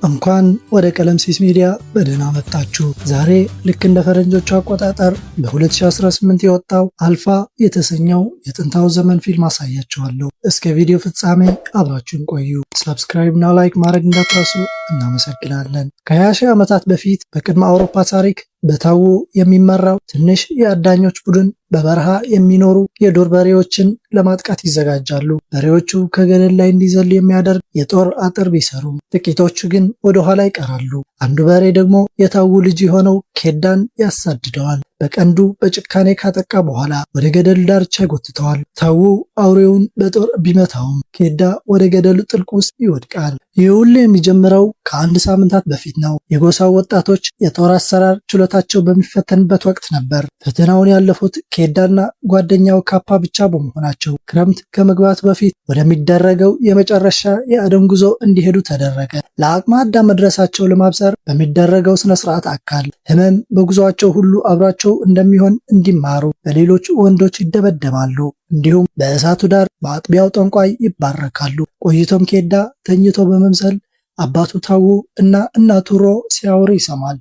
እንኳን ወደ ቀለምሲስ ሚዲያ በደህና መጣችሁ። ዛሬ ልክ እንደ ፈረንጆቹ አቆጣጠር በ2018 የወጣው አልፋ የተሰኘው የጥንታው ዘመን ፊልም አሳያችኋለሁ። እስከ ቪዲዮ ፍጻሜ አብራችሁን ቆዩ። ሰብስክራይብ እና ላይክ ማድረግ እንዳትረሱ። እናመሰግናለን። ከ20 ሺህ ዓመታት በፊት በቅድመ አውሮፓ ታሪክ በታዎ የሚመራው ትንሽ የአዳኞች ቡድን በበረሃ የሚኖሩ የዱር በሬዎችን ለማጥቃት ይዘጋጃሉ። በሬዎቹ ከገደል ላይ እንዲዘሉ የሚያደርግ የጦር አጥር ቢሰሩም ጥቂቶቹ ግን ወደ ኋላ ይቀራሉ። አንዱ በሬ ደግሞ የታዎ ልጅ የሆነው ኬዳን ያሳድደዋል። በቀንዱ በጭካኔ ካጠቃ በኋላ ወደ ገደል ዳርቻ ይጎትተዋል። ታዎ አውሬውን በጦር ቢመታውም ኬዳ ወደ ገደሉ ጥልቅ ውስጥ ይወድቃል። ይህ ሁሉ የሚጀምረው ከአንድ ሳምንታት በፊት ነው። የጎሳው ወጣቶች የጦር አሰራር ችሎታቸው በሚፈተንበት ወቅት ነበር። ፈተናውን ያለፉት ኬዳና ጓደኛው ካፓ ብቻ በመሆናቸው ክረምት ከመግባቱ በፊት ወደሚደረገው የመጨረሻ የአደን ጉዞ እንዲሄዱ ተደረገ። ለአቅመ አዳም መድረሳቸው ለማብሰር በሚደረገው ስነስርዓት አካል ህመም በጉዞአቸው ሁሉ አብራቸው እንደሚሆን እንዲማሩ በሌሎች ወንዶች ይደበደባሉ። እንዲሁም በእሳቱ ዳር በአጥቢያው ጠንቋይ ይባረካሉ። ቆይቶም ኬዳ ተኝቶ በመምሰል አባቱ ታዎ እና እናቱ ሮ ሲያወሩ ይሰማል።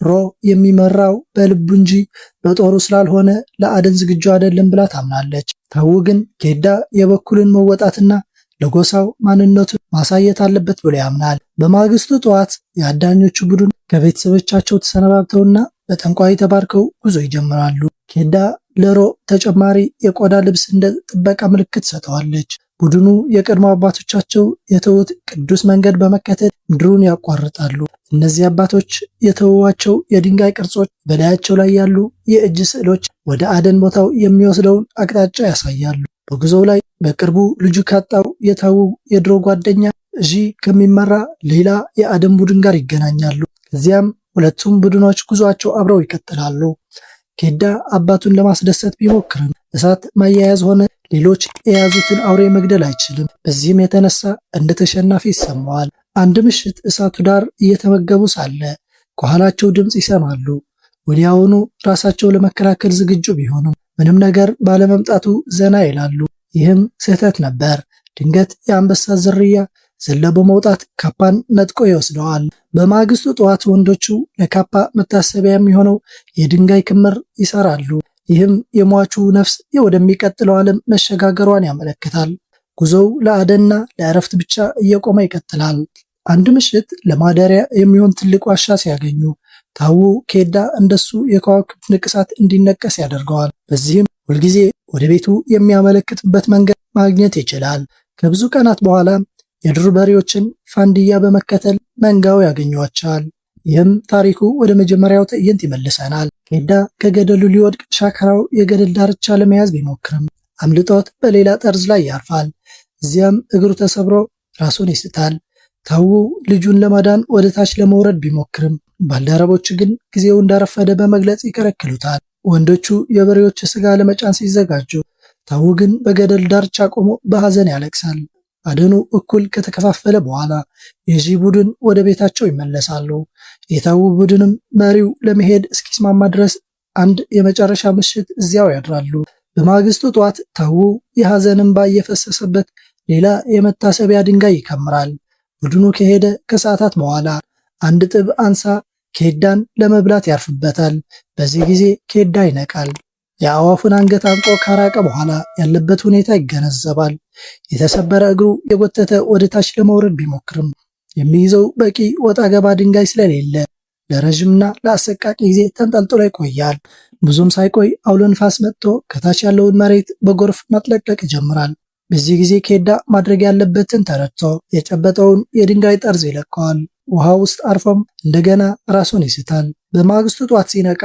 ሮ የሚመራው በልቡ እንጂ በጦሩ ስላልሆነ ለአደን ዝግጁ አይደለም ብላ ታምናለች። ታዎ ግን ኬዳ የበኩልን መወጣትና ለጎሳው ማንነቱን ማሳየት አለበት ብሎ ያምናል። በማግስቱ ጠዋት የአዳኞቹ ቡድን ከቤተሰቦቻቸው ተሰነባብተውና በጠንቋይ ተባርከው ጉዞ ይጀምራሉ። ኬዳ ለሮ ተጨማሪ የቆዳ ልብስ እንደ ጥበቃ ምልክት ሰጥተዋለች። ቡድኑ የቀድሞ አባቶቻቸው የተዉት ቅዱስ መንገድ በመከተል ምድሩን ያቋርጣሉ። እነዚህ አባቶች የተዉዋቸው የድንጋይ ቅርጾች፣ በላያቸው ላይ ያሉ የእጅ ስዕሎች ወደ አደን ቦታው የሚወስደውን አቅጣጫ ያሳያሉ። በጉዞው ላይ በቅርቡ ልጁ ካጣው የታዎ የድሮ ጓደኛ እዢ ከሚመራ ሌላ የአደን ቡድን ጋር ይገናኛሉ። ከዚያም ሁለቱም ቡድኖች ጉዟቸው አብረው ይቀጥላሉ። ኬዳ አባቱን ለማስደሰት ቢሞክርም እሳት ማያያዝ ሆነ ሌሎች የያዙትን አውሬ መግደል አይችልም። በዚህም የተነሳ እንደ ተሸናፊ ይሰማዋል። አንድ ምሽት እሳቱ ዳር እየተመገቡ ሳለ ከኋላቸው ድምፅ ይሰማሉ። ወዲያውኑ ራሳቸው ለመከላከል ዝግጁ ቢሆኑም ምንም ነገር ባለመምጣቱ ዘና ይላሉ። ይህም ስህተት ነበር። ድንገት የአንበሳ ዝርያ ዘለ በመውጣት ካፓን ነጥቆ ይወስደዋል። በማግስቱ ጠዋት ወንዶቹ ለካፓ መታሰቢያ የሚሆነው የድንጋይ ክምር ይሰራሉ። ይህም የሟቹ ነፍስ ወደሚቀጥለው ዓለም መሸጋገሯን ያመለክታል። ጉዞው ለአደንና ለእረፍት ብቻ እየቆመ ይቀጥላል። አንድ ምሽት ለማደሪያ የሚሆን ትልቅ ዋሻ ሲያገኙ ታዎ ኬዳ እንደሱ የከዋክብት ንቅሳት እንዲነቀስ ያደርገዋል። በዚህም ሁልጊዜ ወደ ቤቱ የሚያመለክትበት መንገድ ማግኘት ይችላል። ከብዙ ቀናት በኋላ የዱር በሬዎችን ፋንድያ በመከተል መንጋው ያገኟቸዋል። ይህም ታሪኩ ወደ መጀመሪያው ትዕይንት ይመልሰናል። ኬዳ ከገደሉ ሊወድቅ ሻከራው የገደል ዳርቻ ለመያዝ ቢሞክርም አምልጦት በሌላ ጠርዝ ላይ ያርፋል። እዚያም እግሩ ተሰብሮ ራሱን ይስታል። ታዎ ልጁን ለማዳን ወደ ታች ለመውረድ ቢሞክርም ባልደረቦቹ ግን ጊዜው እንዳረፈደ በመግለጽ ይከለክሉታል። ወንዶቹ የበሬዎች ስጋ ለመጫን ሲዘጋጁ ታዎ ግን በገደል ዳርቻ ቆሞ በሐዘን ያለቅሳል። አደኑ እኩል ከተከፋፈለ በኋላ የዢ ቡድን ወደ ቤታቸው ይመለሳሉ። የታዎ ቡድንም መሪው ለመሄድ እስኪስማማ ድረስ አንድ የመጨረሻ ምሽት እዚያው ያድራሉ። በማግስቱ ጠዋት ታዎ የሐዘን እንባ እየፈሰሰበት ሌላ የመታሰቢያ ድንጋይ ይከምራል። ቡድኑ ከሄደ ከሰዓታት በኋላ አንድ ጥብ አንሳ ኬዳን ለመብላት ያርፍበታል። በዚህ ጊዜ ኬዳ ይነቃል። የአዋፉን አንገት አንቆ ካራቀ በኋላ ያለበት ሁኔታ ይገነዘባል። የተሰበረ እግሩ የጎተተ ወደ ታች ለመውረድ ቢሞክርም የሚይዘው በቂ ወጣ ገባ ድንጋይ ስለሌለ ለረዥምና ለአሰቃቂ ጊዜ ተንጠልጥሎ ይቆያል። ብዙም ሳይቆይ አውሎ ንፋስ መጥቶ ከታች ያለውን መሬት በጎርፍ ማጥለቅለቅ ይጀምራል። በዚህ ጊዜ ኬዳ ማድረግ ያለበትን ተረድቶ የጨበጠውን የድንጋይ ጠርዝ ይለቀዋል። ውሃ ውስጥ አርፎም እንደገና ራሱን ይስታል። በማግስቱ ጧት ሲነቃ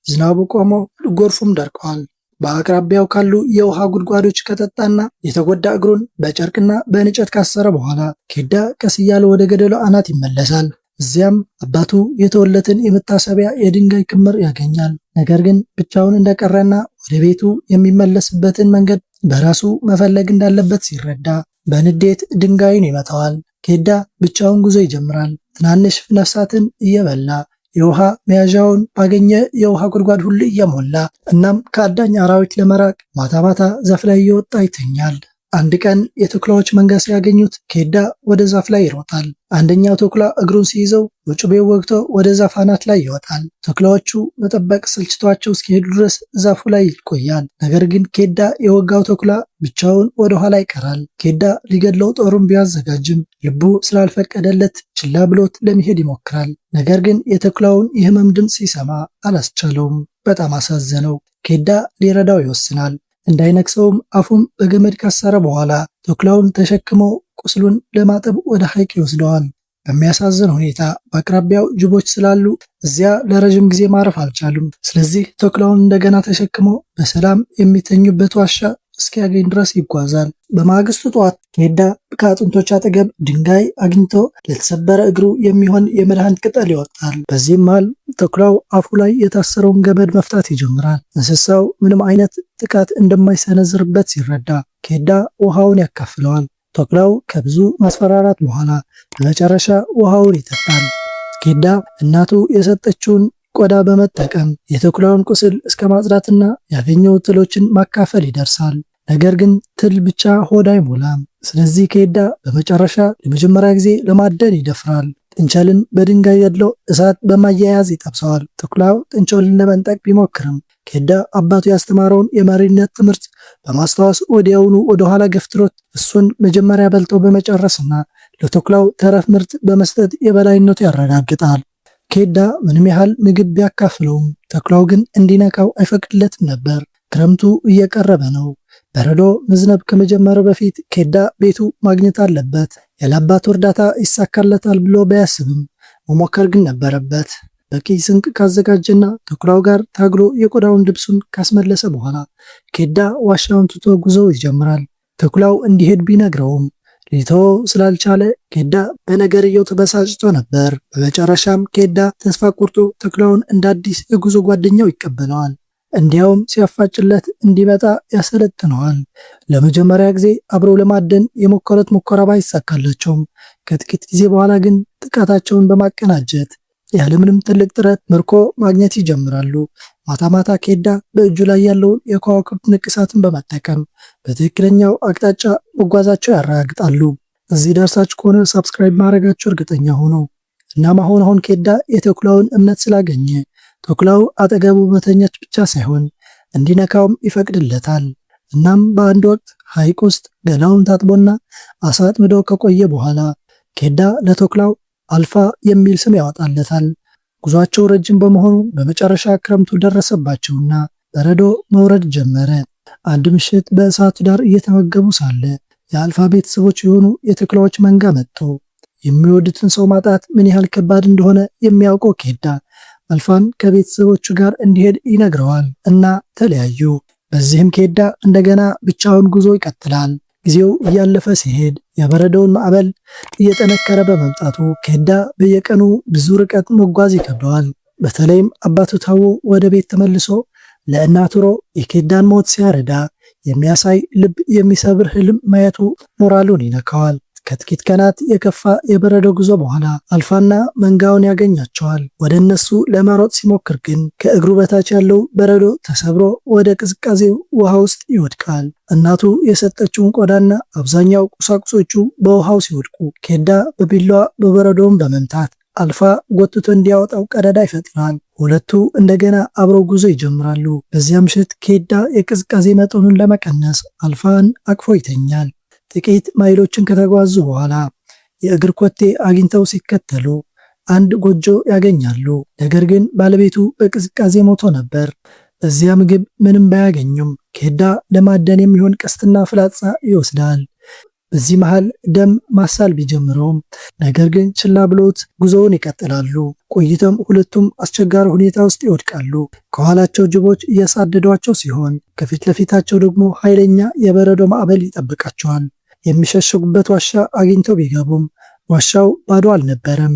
ዝናቡ ቆሞ ጎርፉም ደርቀዋል። በአቅራቢያው ካሉ የውሃ ጉድጓዶች ከጠጣና የተጎዳ እግሩን በጨርቅና በእንጨት ካሰረ በኋላ ኬዳ ቀስ እያለ ወደ ገደሉ አናት ይመለሳል። እዚያም አባቱ የተወለትን የመታሰቢያ የድንጋይ ክምር ያገኛል። ነገር ግን ብቻውን እንደቀረና ወደ ቤቱ የሚመለስበትን መንገድ በራሱ መፈለግ እንዳለበት ሲረዳ በንዴት ድንጋዩን ይመታዋል። ኬዳ ብቻውን ጉዞ ይጀምራል። ትናንሽ ነፍሳትን እየበላ የውሃ መያዣውን ባገኘ የውሃ ጉድጓድ ሁሉ እየሞላ እናም ከአዳኝ አራዊት ለመራቅ ማታ ማታ ዛፍ ላይ እየወጣ ይተኛል። አንድ ቀን የተኩላዎች መንጋ ሲያገኙት ኬዳ ወደ ዛፍ ላይ ይሮጣል። አንደኛው ተኩላ እግሩን ሲይዘው በጩቤው ወግቶ ወደ ዛፍ አናት ላይ ይወጣል። ተኩላዎቹ መጠበቅ ስልችቷቸው እስኪሄዱ ድረስ ዛፉ ላይ ይቆያል። ነገር ግን ኬዳ የወጋው ተኩላ ብቻውን ወደ ኋላ ይቀራል። ኬዳ ሊገድለው ጦሩን ቢያዘጋጅም ልቡ ስላልፈቀደለት ችላ ብሎት ለመሄድ ይሞክራል። ነገር ግን የተኩላውን የህመም ድምፅ ሲሰማ አላስቻለውም። በጣም አሳዘነው። ኬዳ ሊረዳው ይወስናል። እንዳይነክሰውም አፉን በገመድ ካሰረ በኋላ ተኩላውን ተሸክሞ ቁስሉን ለማጠብ ወደ ሐይቅ ይወስደዋል። በሚያሳዝን ሁኔታ በአቅራቢያው ጅቦች ስላሉ እዚያ ለረጅም ጊዜ ማረፍ አልቻሉም። ስለዚህ ተኩላውን እንደገና ተሸክሞ በሰላም የሚተኙበት ዋሻ እስኪያገኝ ድረስ ይጓዛል። በማግስቱ ጠዋት ኬዳ ከአጥንቶች አጠገብ ድንጋይ አግኝቶ ለተሰበረ እግሩ የሚሆን የመድኃኒት ቅጠል ይወጣል። በዚህም መሃል ተኩላው አፉ ላይ የታሰረውን ገመድ መፍታት ይጀምራል። እንስሳው ምንም አይነት ጥቃት እንደማይሰነዝርበት ሲረዳ ኬዳ ውሃውን ያካፍለዋል። ተኩላው ከብዙ ማስፈራራት በኋላ በመጨረሻ ውሃውን ይጠጣል። ኬዳ እናቱ የሰጠችውን ቆዳ በመጠቀም የተኩላውን ቁስል እስከ ማጽዳትና ያገኘው ትሎችን ማካፈል ይደርሳል። ነገር ግን ትል ብቻ ሆድ አይሞላም። ስለዚህ ኬዳ በመጨረሻ ለመጀመሪያ ጊዜ ለማደን ይደፍራል። ጥንቸልን በድንጋይ ገድሎ እሳት በማያያዝ ይጠብሰዋል። ተኩላው ጥንቸልን ለመንጠቅ ቢሞክርም ኬዳ አባቱ ያስተማረውን የመሪነት ትምህርት በማስታወስ ወዲያውኑ ወደኋላ ገፍትሮት እሱን መጀመሪያ በልቶ በመጨረስና ለተኩላው ተረፍ ምርት በመስጠት የበላይነቱ ያረጋግጣል። ኬዳ ምንም ያህል ምግብ ቢያካፍለውም ተኩላው ግን እንዲነካው አይፈቅድለትም ነበር። ክረምቱ እየቀረበ ነው። በረዶ መዝነብ ከመጀመሩ በፊት ኬዳ ቤቱ ማግኘት አለበት። ያለ አባቱ እርዳታ ይሳካለታል ብሎ ባያስብም መሞከር ግን ነበረበት። በቂ ስንቅ ካዘጋጀና ተኩላው ጋር ታግሎ የቆዳውን ልብሱን ካስመለሰ በኋላ ኬዳ ዋሻውን ትቶ ጉዞው ይጀምራል። ተኩላው እንዲሄድ ቢነግረውም ሊተወው ስላልቻለ ኬዳ በነገርየው ተበሳጭቶ ነበር። በመጨረሻም ኬዳ ተስፋ ቆርጦ ተኩላውን እንደ አዲስ የጉዞ ጓደኛው ይቀበለዋል። እንዲያውም ሲያፋጭለት እንዲመጣ ያሰለጥነዋል። ለመጀመሪያ ጊዜ አብረው ለማደን የሞከሩት ሙከራ ባይሳካላቸውም ከጥቂት ጊዜ በኋላ ግን ጥቃታቸውን በማቀናጀት ያለምንም ትልቅ ጥረት ምርኮ ማግኘት ይጀምራሉ። ማታ ማታ ኬዳ በእጁ ላይ ያለውን የከዋክብት ንቅሳትን በመጠቀም በትክክለኛው አቅጣጫ መጓዛቸው ያረጋግጣሉ። እዚህ ደርሳችሁ ከሆነ ሰብስክራይብ ማድረጋችሁ እርግጠኛ ሆኖ። እናም አሁን ኬዳ የተኩላውን እምነት ስላገኘ ተኩላው አጠገቡ መተኛት ብቻ ሳይሆን እንዲነካውም ይፈቅድለታል። እናም በአንድ ወቅት ሐይቅ ውስጥ ገላውን ታጥቦና አሳ አጥምዶ ከቆየ በኋላ ኬዳ ለተኩላው አልፋ የሚል ስም ያወጣለታል። ጉዟቸው ረጅም በመሆኑ በመጨረሻ ክረምቱ ደረሰባቸውና በረዶ መውረድ ጀመረ። አንድ ምሽት በእሳቱ ዳር እየተመገቡ ሳለ የአልፋ ቤተሰቦች የሆኑ የተኩላዎች መንጋ መጥቶ የሚወዱትን ሰው ማጣት ምን ያህል ከባድ እንደሆነ የሚያውቀው ኬዳ አልፋን ከቤተሰቦቹ ጋር እንዲሄድ ይነግረዋል እና ተለያዩ። በዚህም ኬዳ እንደገና ብቻውን ጉዞ ይቀጥላል። ጊዜው እያለፈ ሲሄድ የበረዶውን ማዕበል እየጠነከረ በመምጣቱ ኬዳ በየቀኑ ብዙ ርቀት መጓዝ ይከብደዋል። በተለይም አባቱ ታዎ ወደ ቤት ተመልሶ ለእናቱ ሮ የኬዳን ሞት ሲያረዳ የሚያሳይ ልብ የሚሰብር ህልም ማየቱ ሞራሉን ይነካዋል። ከጥቂት ቀናት የከፋ የበረዶ ጉዞ በኋላ አልፋና መንጋውን ያገኛቸዋል። ወደ እነሱ ለመሮጥ ሲሞክር ግን ከእግሩ በታች ያለው በረዶ ተሰብሮ ወደ ቅዝቃዜው ውሃ ውስጥ ይወድቃል። እናቱ የሰጠችውን ቆዳና አብዛኛው ቁሳቁሶቹ በውሃው ሲወድቁ ኬዳ በቢላዋ በበረዶውን በመምታት አልፋ ጎትቶ እንዲያወጣው ቀዳዳ ይፈጥራል። ሁለቱ እንደገና አብረው ጉዞ ይጀምራሉ። በዚያ ምሽት ኬዳ የቅዝቃዜ መጠኑን ለመቀነስ አልፋን አቅፎ ይተኛል። ጥቂት ማይሎችን ከተጓዙ በኋላ የእግር ኮቴ አግኝተው ሲከተሉ አንድ ጎጆ ያገኛሉ። ነገር ግን ባለቤቱ በቅዝቃዜ ሞቶ ነበር። እዚያ ምግብ ምንም ባያገኙም ኬዳ ለማደን የሚሆን ቀስትና ፍላጻ ይወስዳል። በዚህ መሃል ደም ማሳል ቢጀምረውም ነገር ግን ችላ ብሎት ጉዞውን ይቀጥላሉ። ቆይተም ሁለቱም አስቸጋሪ ሁኔታ ውስጥ ይወድቃሉ። ከኋላቸው ጅቦች እያሳደዷቸው ሲሆን ከፊት ለፊታቸው ደግሞ ኃይለኛ የበረዶ ማዕበል ይጠብቃቸዋል። የሚሸሽጉበት ዋሻ አግኝተው ቢገቡም ዋሻው ባዶ አልነበረም።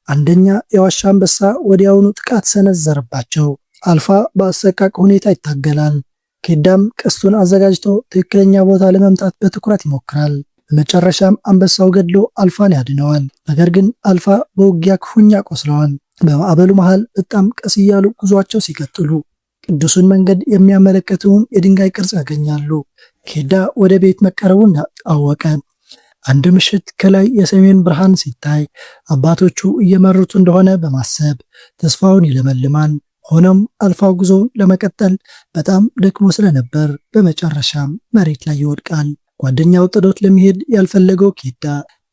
አንደኛ የዋሻ አንበሳ ወዲያውኑ ጥቃት ሰነዘረባቸው። አልፋ በአሰቃቂ ሁኔታ ይታገላል። ኬዳም ቀስቱን አዘጋጅቶ ትክክለኛ ቦታ ለመምታት በትኩረት ይሞክራል። በመጨረሻም አንበሳው ገድሎ አልፋን ያድነዋል። ነገር ግን አልፋ በውጊያ ክፉኛ ቆስለዋል። በማዕበሉ መሃል በጣም ቀስ እያሉ ጉዟቸው ሲቀጥሉ ቅዱሱን መንገድ የሚያመለክተውን የድንጋይ ቅርጽ ያገኛሉ። ኬዳ ወደ ቤት መቀረቡን አወቀ። አንድ ምሽት ከላይ የሰሜን ብርሃን ሲታይ አባቶቹ እየመሩት እንደሆነ በማሰብ ተስፋውን ይለመልማል። ሆኖም አልፋ ጉዞውን ለመቀጠል በጣም ደክሞ ስለነበር በመጨረሻም መሬት ላይ ይወድቃል። ጓደኛው ጥሎት ለመሄድ ያልፈለገው ኬዳ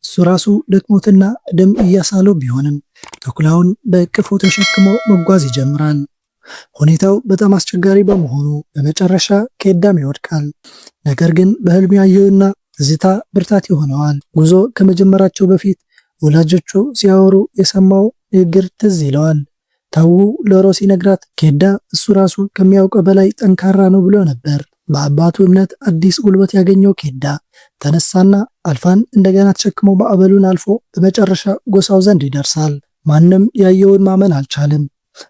እሱ ራሱ ደክሞትና ደም እያሳለው ቢሆንም ተኩላውን በእቅፉ ተሸክሞ መጓዝ ይጀምራል። ሁኔታው በጣም አስቸጋሪ በመሆኑ በመጨረሻ ኬዳም ይወድቃል። ነገር ግን በህልም ያየውና ትዝታ ብርታት ይሆነዋል። ጉዞ ከመጀመራቸው በፊት ወላጆቹ ሲያወሩ የሰማው ንግግር ትዝ ይለዋል። ታው ለሮ ሲነግራት ኬዳ እሱ ራሱ ከሚያውቀው በላይ ጠንካራ ነው ብሎ ነበር። በአባቱ እምነት አዲስ ጉልበት ያገኘው ኬዳ ተነሳና አልፋን እንደገና ተሸክሞ ማዕበሉን አልፎ በመጨረሻ ጎሳው ዘንድ ይደርሳል። ማንም ያየውን ማመን አልቻለም።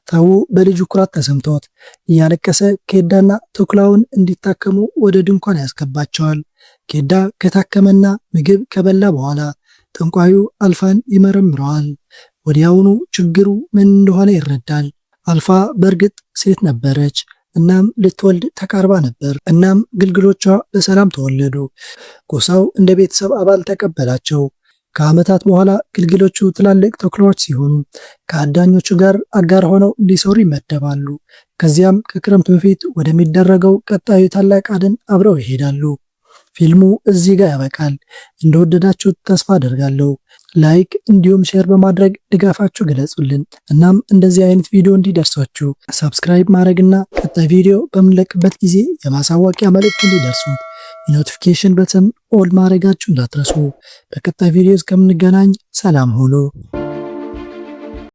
ታው በልጁ ኩራት ተሰምቶት እያለቀሰ ኬዳና ተኩላውን እንዲታከሙ ወደ ድንኳን ያስገባቸዋል። ኬዳ ከታከመና ምግብ ከበላ በኋላ ጠንቋዩ አልፋን ይመረምረዋል። ወዲያውኑ ችግሩ ምን እንደሆነ ይረዳል። አልፋ በእርግጥ ሴት ነበረች። እናም ልትወልድ ተቃርባ ነበር። እናም ግልግሎቿ በሰላም ተወለዱ። ጎሳው እንደ ቤተሰብ አባል ተቀበላቸው። ከዓመታት በኋላ ግልገሎቹ ትላልቅ ተኩላዎች ሲሆኑ ከአዳኞቹ ጋር አጋር ሆነው እንዲሰሩ ይመደባሉ። ከዚያም ከክረምት በፊት ወደሚደረገው ቀጣዩ ታላቅ አደን አብረው ይሄዳሉ። ፊልሙ እዚህ ጋር ያበቃል። እንደወደዳችሁት ተስፋ አደርጋለሁ። ላይክ እንዲሁም ሼር በማድረግ ድጋፋችሁ ገለጹልን። እናም እንደዚህ አይነት ቪዲዮ እንዲደርሳችሁ ሰብስክራይብ ማድረግና ቀጣይ ቪዲዮ በምንለቅበት ጊዜ የማሳወቂያ መልእክት እንዲደርሱት የኖቲፊኬሽን በተን ኦል ማድረጋችሁ እንዳትረሱ። በቀጣይ ቪዲዮ እስከምንገናኝ ሰላም ሁኑ።